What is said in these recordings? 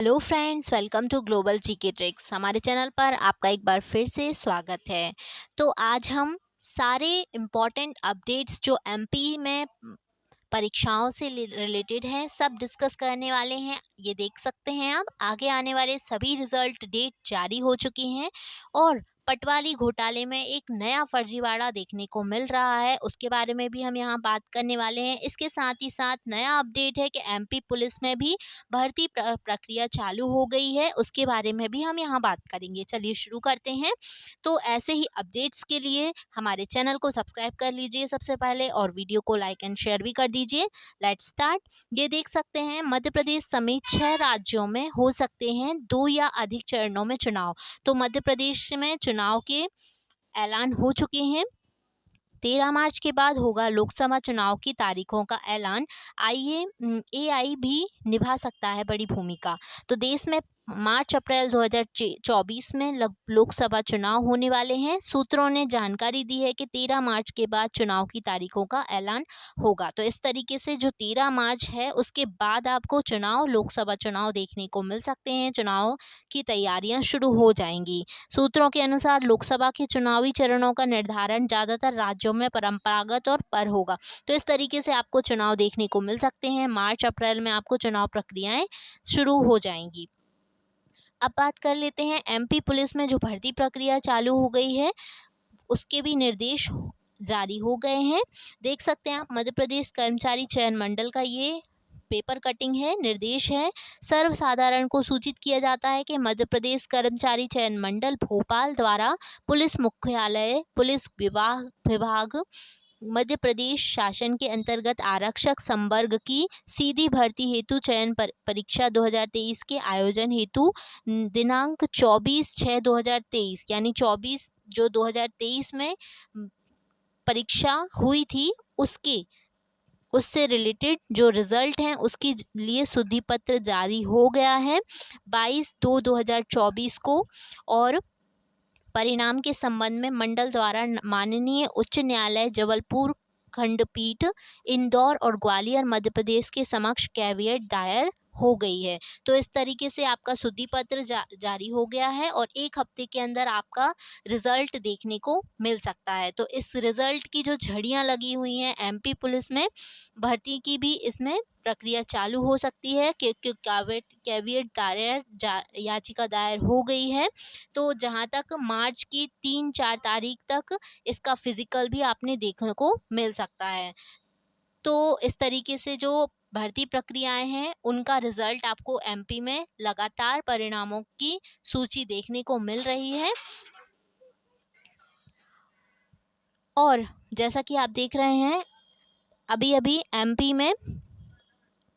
Hello friends, welcome to global GK tricks. हमारे channel पर आपका एक बार फिर से स्वागत है। तो आज हम सारे इम्पॉर्टेंट अपडेट्स जो एमपी में परीक्षाओं से रिलेटेड है सब डिस्कस करने वाले हैं। ये देख सकते हैं आप, आगे आने वाले सभी रिजल्ट डेट जारी हो चुकी हैं और पटवारी घोटाले में एक नया फर्जीवाड़ा देखने को मिल रहा है, उसके बारे में भी हम यहाँ बात करने वाले हैं। इसके साथ ही साथ नया अपडेट है कि एमपी पुलिस में भी भर्ती प्रक्रिया चालू हो गई है, उसके बारे में भी हम यहाँ बात करेंगे। चलिए शुरू करते हैं। तो ऐसे ही अपडेट्स के लिए हमारे चैनल को सब्सक्राइब कर लीजिए सबसे पहले और वीडियो को लाइक एंड शेयर भी कर दीजिए। Let's start. ये देख सकते हैं, मध्य प्रदेश समेत 6 राज्यों में हो सकते हैं 2 या अधिक चरणों में चुनाव। तो मध्य प्रदेश में चुनाव के ऐलान हो चुके हैं। 13 मार्च के बाद होगा लोकसभा चुनाव की तारीखों का ऐलान। आइए, एआई भी निभा सकता है बड़ी भूमिका। तो देश में मार्च अप्रैल 2024 में लोकसभा चुनाव होने वाले हैं। सूत्रों ने जानकारी दी है कि 13 मार्च के बाद चुनाव की तारीखों का ऐलान होगा। तो इस तरीके से जो 13 मार्च है उसके बाद आपको लोकसभा चुनाव देखने को मिल सकते हैं। चुनाव की तैयारियां शुरू हो जाएंगी। सूत्रों के अनुसार लोकसभा के चुनावी चरणों का निर्धारण ज़्यादातर राज्यों में परंपरागत और पर होगा। तो इस तरीके से आपको चुनाव देखने को मिल सकते हैं। मार्च अप्रैल में आपको चुनाव प्रक्रियाएं शुरू हो जाएंगी। अब बात कर लेते हैं, एमपी पुलिस में जो भर्ती प्रक्रिया चालू हो गई है उसके भी निर्देश जारी हो गए हैं। देख सकते हैं आप, मध्य प्रदेश कर्मचारी चयन मंडल का ये पेपर कटिंग है, निर्देश है। सर्वसाधारण को सूचित किया जाता है कि मध्य प्रदेश कर्मचारी चयन मंडल भोपाल द्वारा पुलिस मुख्यालय पुलिस विभाग मध्य प्रदेश शासन के अंतर्गत आरक्षक संवर्ग की सीधी भर्ती हेतु चयन परीक्षा 2023 के आयोजन हेतु दिनांक 24/6/2023 यानी 24 जो 2023 में परीक्षा हुई थी उससे रिलेटेड जो रिजल्ट हैं उसके लिए शुद्धि पत्र जारी हो गया है 22/2/2024 को। और परिणाम के संबंध में मंडल द्वारा माननीय उच्च न्यायालय जबलपुर खंडपीठ इंदौर और ग्वालियर मध्य प्रदेश के समक्ष कैवियट दायर हो गई है। तो इस तरीके से आपका शुद्धि पत्र जारी हो गया है और 1 हफ्ते के अंदर आपका रिजल्ट देखने को मिल सकता है। तो इस रिजल्ट की जो झड़ियां लगी हुई हैं एमपी पुलिस में भर्ती की भी इसमें प्रक्रिया चालू हो सकती है, क्योंकि कैवियट याचिका दायर हो गई है। तो जहाँ तक मार्च की 3-4 तारीख तक इसका फिजिकल भी आपने देखने को मिल सकता है। तो इस तरीके से जो भर्ती प्रक्रियाएं हैं उनका रिजल्ट आपको एमपी में लगातार परिणामों की सूची देखने को मिल रही है। और जैसा कि आप देख रहे हैं, अभी अभी एमपी में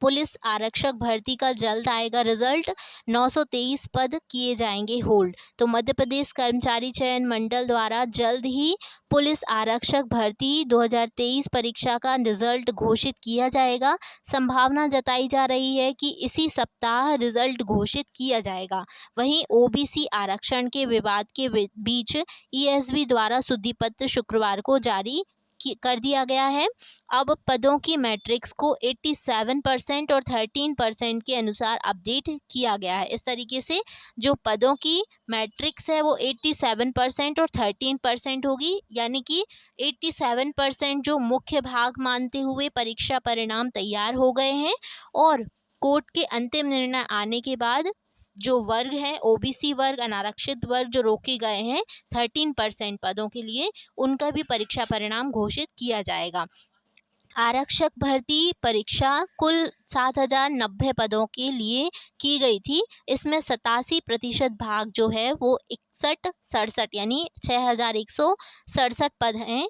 पुलिस आरक्षक भर्ती का जल्द आएगा रिजल्ट। 923 पद किए जाएंगे होल्ड। तो मध्य प्रदेश कर्मचारी चयन मंडल द्वारा जल्द ही पुलिस आरक्षक भर्ती 2023 परीक्षा का रिजल्ट घोषित किया जाएगा। संभावना जताई जा रही है कि इसी सप्ताह रिजल्ट घोषित किया जाएगा। वहीं ओबीसी आरक्षण के विवाद के बीच ईएसबी द्वारा शुद्धि पत्र शुक्रवार को जारी कर दिया गया है। अब पदों की मैट्रिक्स को 87% और 13% के अनुसार अपडेट किया गया है। इस तरीके से जो पदों की मैट्रिक्स है वो 87% और 13% होगी, यानी कि 87% जो मुख्य भाग मानते हुए परीक्षा परिणाम तैयार हो गए हैं और कोर्ट के अंतिम निर्णय आने के बाद जो वर्ग है ओबीसी वर्ग अनारक्षित वर्ग जो रोके गए हैं 13% पदों के लिए, उनका भी परीक्षा परिणाम घोषित किया जाएगा। आरक्षक भर्ती परीक्षा कुल 7090 पदों के लिए की गई थी। इसमें 87% भाग जो है वो 67 यानी 6167 पद हैं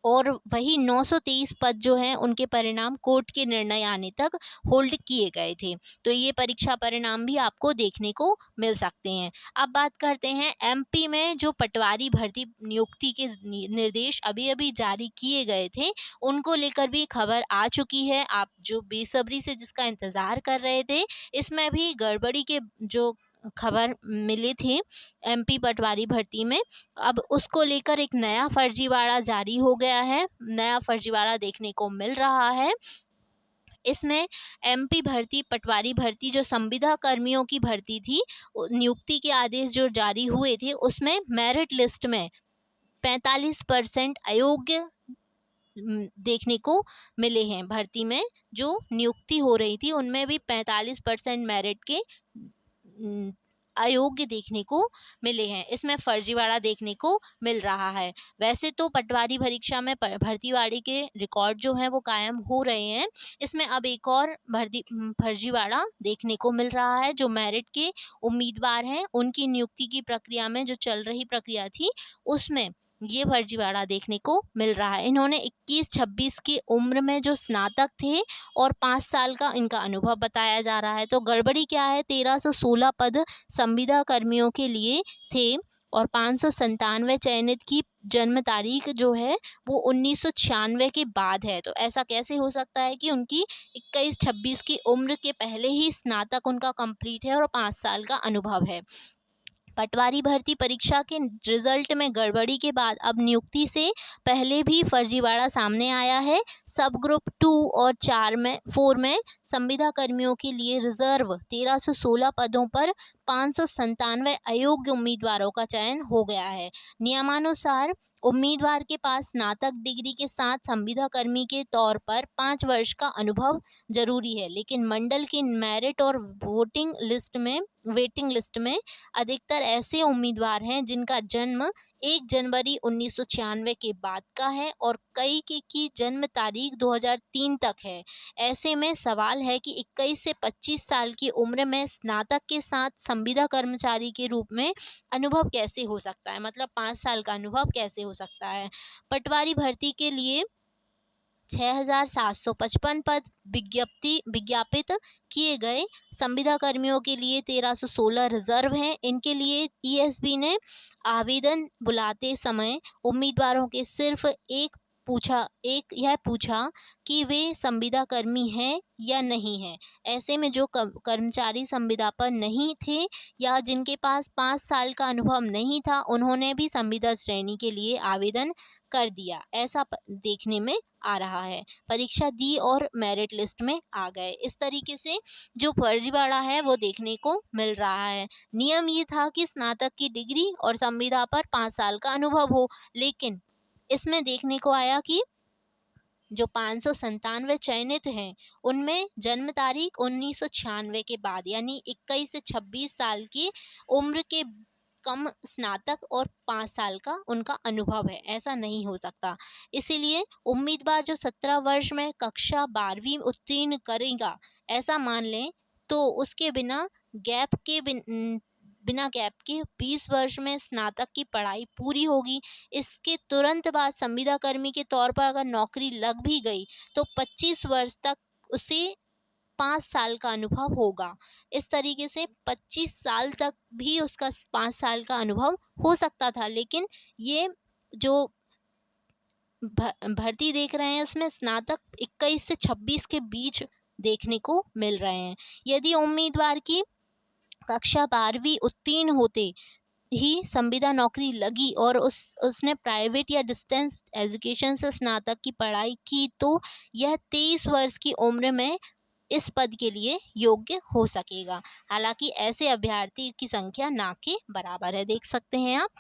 और वही 923 पद जो हैं उनके परिणाम कोर्ट के निर्णय आने तक होल्ड किए गए थे। तो ये परीक्षा परिणाम भी आपको देखने को मिल सकते हैं। अब बात करते हैं एमपी में जो पटवारी भर्ती नियुक्ति के निर्देश अभी अभी जारी किए गए थे उनको लेकर भी खबर आ चुकी है। आप जो बेसब्री से जिसका इंतज़ार कर रहे थे, इसमें भी गड़बड़ी के जो खबर मिली थी एमपी पटवारी भर्ती में, अब उसको लेकर एक नया फर्जीवाड़ा जारी हो गया है, नया फर्जीवाड़ा देखने को मिल रहा है। इसमें एमपी भर्ती, पटवारी भर्ती, जो संविदा कर्मियों की भर्ती थी, नियुक्ति के आदेश जो जारी हुए थे उसमें मेरिट लिस्ट में 45% अयोग्य देखने को मिले हैं। भर्ती में जो नियुक्ति हो रही थी उनमें भी 45% मेरिट के अयोग्य देखने को मिले हैं। इसमें फर्जीवाड़ा देखने को मिल रहा है। वैसे तो पटवारी परीक्षा में भर्तीवाड़ी के रिकॉर्ड जो हैं वो कायम हो रहे हैं, इसमें अब एक और फर्जीवाड़ा देखने को मिल रहा है। जो मेरिट के उम्मीदवार हैं उनकी नियुक्ति की प्रक्रिया में जो चल रही प्रक्रिया थी उसमें ये फर्जीवाड़ा देखने को मिल रहा है। इन्होंने 21-26 की उम्र में जो स्नातक थे और 5 साल का इनका अनुभव बताया जा रहा है। तो गड़बड़ी क्या है, 1316 पद संविदा कर्मियों के लिए थे और 597 चयनित की जन्म तारीख जो है वो 1996 के बाद है। तो ऐसा कैसे हो सकता है कि उनकी 21-26 की उम्र के पहले ही स्नातक उनका कंप्लीट है और 5 साल का अनुभव है। पटवारी भर्ती परीक्षा के रिजल्ट में गड़बड़ी के बाद अब नियुक्ति से पहले भी फर्जीवाड़ा सामने आया है। सब ग्रुप 2 और 4 में संविदा कर्मियों के लिए रिजर्व 1316 पदों पर 597 अयोग्य उम्मीदवारों का चयन हो गया है। नियमानुसार उम्मीदवार के पास स्नातक डिग्री के साथ संविदा कर्मी के तौर पर 5 वर्ष का अनुभव जरूरी है, लेकिन मंडल की मेरिट और वेटिंग लिस्ट में अधिकतर ऐसे उम्मीदवार हैं जिनका जन्म 1 जनवरी 1996 के बाद का है और कई की जन्म तारीख 2003 तक है। ऐसे में सवाल है कि 21 से 25 साल की उम्र में स्नातक के साथ संविदा कर्मचारी के रूप में अनुभव कैसे हो सकता है, मतलब 5 साल का अनुभव कैसे हो सकता है। पटवारी भर्ती के लिए 6,755 पद विज्ञापित किए गए। संविदा कर्मियों के लिए 1316 रिजर्व हैं। इनके लिए ईएसबी ने आवेदन बुलाते समय उम्मीदवारों के सिर्फ यह पूछा कि वे संविदा कर्मी हैं या नहीं हैं। ऐसे में जो कर्मचारी संविदा पर नहीं थे या जिनके पास 5 साल का अनुभव नहीं था उन्होंने भी संविदा श्रेणी के लिए आवेदन कर दिया, ऐसा देखने में आ रहा है। परीक्षा दी और मेरिट लिस्ट में आ गए। इस तरीके से जो फर्जीवाड़ा है वो देखने को मिल रहा है। नियम ये था कि स्नातक की डिग्री और संविदा पर 5 साल का अनुभव हो, लेकिन इसमें देखने को आया कि जो 597 चयनित हैं उनमें जन्म तारीख 1996 के बाद यानी 21 से 26 साल की उम्र के कम स्नातक और 5 साल का उनका अनुभव है। ऐसा नहीं हो सकता। इसीलिए उम्मीदवार जो 17 वर्ष में कक्षा 12वीं उत्तीर्ण करेगा ऐसा मान लें तो उसके बिना गैप के 20 वर्ष में स्नातक की पढ़ाई पूरी होगी। इसके तुरंत बाद संविदा कर्मी के तौर पर अगर नौकरी लग भी गई तो 25 वर्ष तक उसे 5 साल का अनुभव होगा। इस तरीके से 25 साल तक भी उसका 5 साल का अनुभव हो सकता था, लेकिन ये जो भर्ती देख रहे हैं उसमें स्नातक 21 से 26 के बीच देखने को मिल रहे हैं। यदि उम्मीदवार की कक्षा 12वीं उत्तीर्ण होते ही संविदा नौकरी लगी और उसने प्राइवेट या डिस्टेंस एजुकेशन से स्नातक की पढ़ाई की तो यह 23 वर्ष की उम्र में इस पद के लिए योग्य हो सकेगा। हालांकि ऐसे अभ्यर्थी की संख्या ना के बराबर है, देख सकते हैं आप।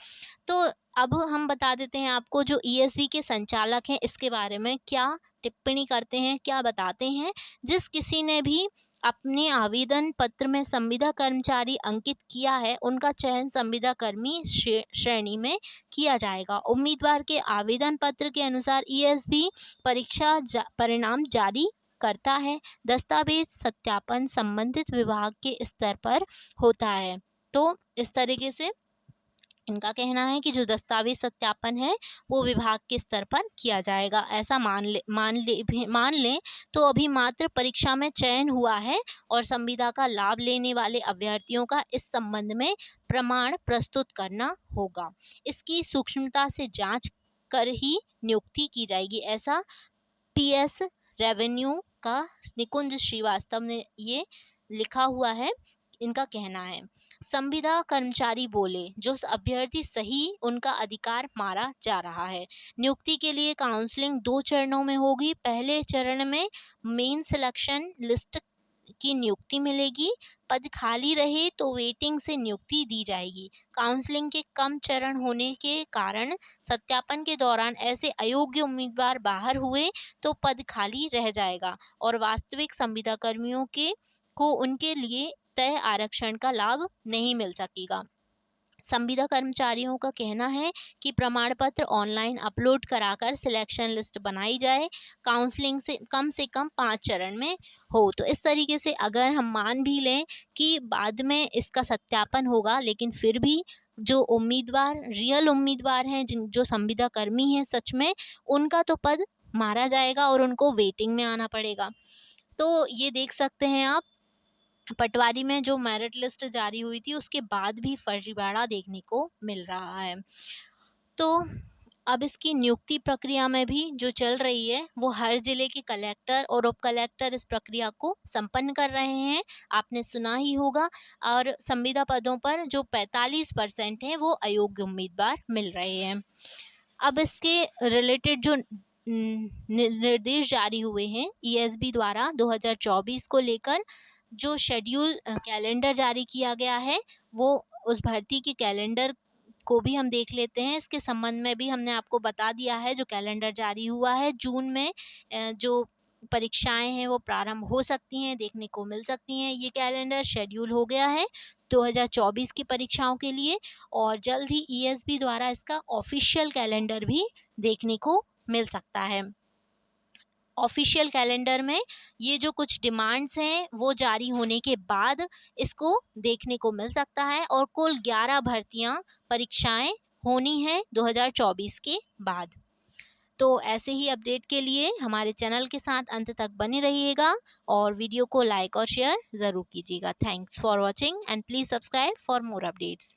तो अब हम बता देते हैं आपको जो ईएसबी के संचालक हैं इसके बारे में क्या टिप्पणी करते हैं, क्या बताते हैं। जिस किसी ने भी अपने आवेदन पत्र में संविदा कर्मचारी अंकित किया है उनका चयन संविदा कर्मी श्रेणी में किया जाएगा। उम्मीदवार के आवेदन पत्र के अनुसार ईएसबी परीक्षा परिणाम जारी करता है। दस्तावेज सत्यापन संबंधित विभाग के स्तर पर होता है। तो इस तरीके से इनका कहना है कि जो दस्तावेज सत्यापन है वो विभाग के स्तर पर किया जाएगा। ऐसा मान लें तो अभी मात्र परीक्षा में चयन हुआ है और संविदा का लाभ लेने वाले अभ्यर्थियों का इस संबंध में प्रमाण प्रस्तुत करना होगा। इसकी सूक्ष्मता से जांच कर ही नियुक्ति की जाएगी, ऐसा पीएस रेवेन्यू का निकुंज श्रीवास्तव ने ये लिखा हुआ है, इनका कहना है। संविदा कर्मचारी बोले, जो अभ्यर्थी सही उनका अधिकार मारा जा रहा है। नियुक्ति के लिए काउंसलिंग 2 चरणों में होगी। पहले चरण में मेन सिलेक्शन लिस्ट की नियुक्ति मिलेगी। पद खाली रहे तो वेटिंग से नियुक्ति दी जाएगी। काउंसलिंग के कम चरण होने के कारण सत्यापन के दौरान ऐसे अयोग्य उम्मीदवार बाहर हुए तो पद खाली रह जाएगा और वास्तविक संविदा कर्मियों को उनके लिए तय आरक्षण का लाभ नहीं मिल सकेगा। संविदा कर्मचारियों का कहना है कि प्रमाण पत्र ऑनलाइन अपलोड कराकर सिलेक्शन लिस्ट बनाई जाए। काउंसलिंग से कम 5 चरण में हो। तो इस तरीके से अगर हम मान भी लें कि बाद में इसका सत्यापन होगा, लेकिन फिर भी जो उम्मीदवार रियल उम्मीदवार हैं, जो संविदा कर्मी हैं सच में, उनका तो पद मारा जाएगा और उनको वेटिंग में आना पड़ेगा। तो ये देख सकते हैं आप, पटवारी में जो मेरिट लिस्ट जारी हुई थी उसके बाद भी फर्जीवाड़ा देखने को मिल रहा है। तो अब इसकी नियुक्ति प्रक्रिया में भी जो चल रही है, वो हर जिले के कलेक्टर और उप कलेक्टर इस प्रक्रिया को संपन्न कर रहे हैं। आपने सुना ही होगा। और संविदा पदों पर जो 45% हैं वो अयोग्य उम्मीदवार मिल रहे हैं। अब इसके रिलेटेड जो निर्देश जारी हुए हैं ईएसबी द्वारा 2024 को लेकर, जो शेड्यूल कैलेंडर जारी किया गया है, वो उस भर्ती के कैलेंडर को भी हम देख लेते हैं। इसके संबंध में भी हमने आपको बता दिया है। जो कैलेंडर जारी हुआ है, जून में जो परीक्षाएं हैं वो प्रारंभ हो सकती हैं, देखने को मिल सकती हैं। ये कैलेंडर शेड्यूल हो गया है 2024 की परीक्षाओं के लिए और जल्द ही ईएसबी द्वारा इसका ऑफिशियल कैलेंडर भी देखने को मिल सकता है। ऑफिशियल कैलेंडर में ये जो कुछ डिमांड्स हैं वो जारी होने के बाद इसको देखने को मिल सकता है और कुल 11 भर्तियां परीक्षाएं होनी हैं 2024 के बाद। तो ऐसे ही अपडेट के लिए हमारे चैनल के साथ अंत तक बने रहिएगा और वीडियो को लाइक और शेयर ज़रूर कीजिएगा। Thanks for watching and please subscribe for more updates.